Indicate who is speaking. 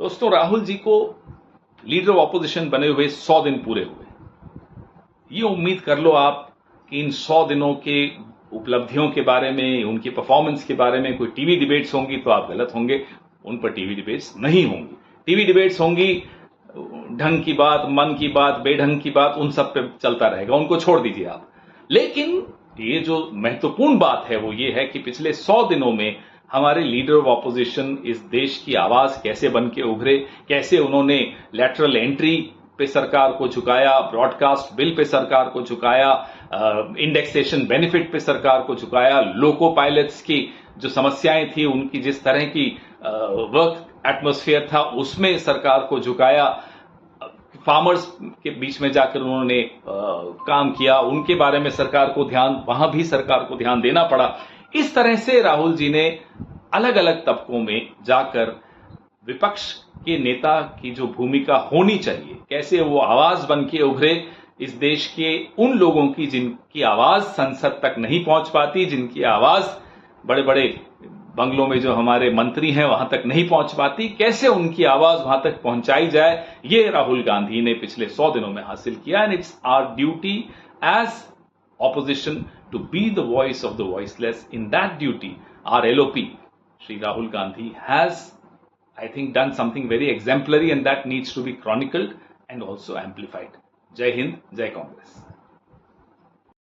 Speaker 1: दोस्तों, राहुल जी को leader of opposition बने हुए 100 दिन पूरे हुए। ये उम्मीद कर लो आप कि इन 100 दिनों के उपलब्धियों के बारे में, उनकी परफॉर्मेंस के बारे में कोई टीवी डिबेट्स होंगी तो आप गलत होंगे। उन पर टीवी डिबेट्स नहीं होंगी। टीवी डिबेट्स होंगी ढंग की बात, मन की बात, बेढंग की बात, उन सब पे चलता रहेगा, उनको छोड़ दीजिए आप। लेकिन ये जो महत्वपूर्ण बात है वो ये है कि पिछले 100 दिनों में हमारे लीडर ऑफ ऑपोजिशन इस देश की आवाज कैसे बन के उभरे, कैसे उन्होंने लैटरल एंट्री पे सरकार को झुकाया, ब्रॉडकास्ट बिल पे सरकार को झुकाया, इंडेक्सेशन बेनिफिट पे सरकार को झुकाया, लोको पायलट्स की जो समस्याएं थी उनकी जिस तरह की वर्क एटमॉस्फेयर था उसमें सरकार को झुकाया, फार्मर्स के बीच में जाकर उन्होंने काम किया, उनके बारे में सरकार को वहां भी सरकार को ध्यान देना पड़ा। इस तरह से राहुल जी ने अलग अलग तबकों में जाकर विपक्ष के नेता की जो भूमिका होनी चाहिए, कैसे वो आवाज बन के उभरे इस देश के उन लोगों की जिनकी आवाज संसद तक नहीं पहुंच पाती, जिनकी आवाज बड़े बड़े बंगलों में जो हमारे मंत्री हैं वहां तक नहीं पहुंच पाती, कैसे उनकी आवाज वहां तक पहुंचाई जाए, ये राहुल गांधी ने पिछले 100 दिनों में हासिल किया। And it's our duty as opposition to be the voice of the voiceless. In that duty, our LOP, Shri Rahul Gandhi, has, I think, done something very exemplary, and that needs to be chronicled and also amplified. Jai Hind, Jai Congress.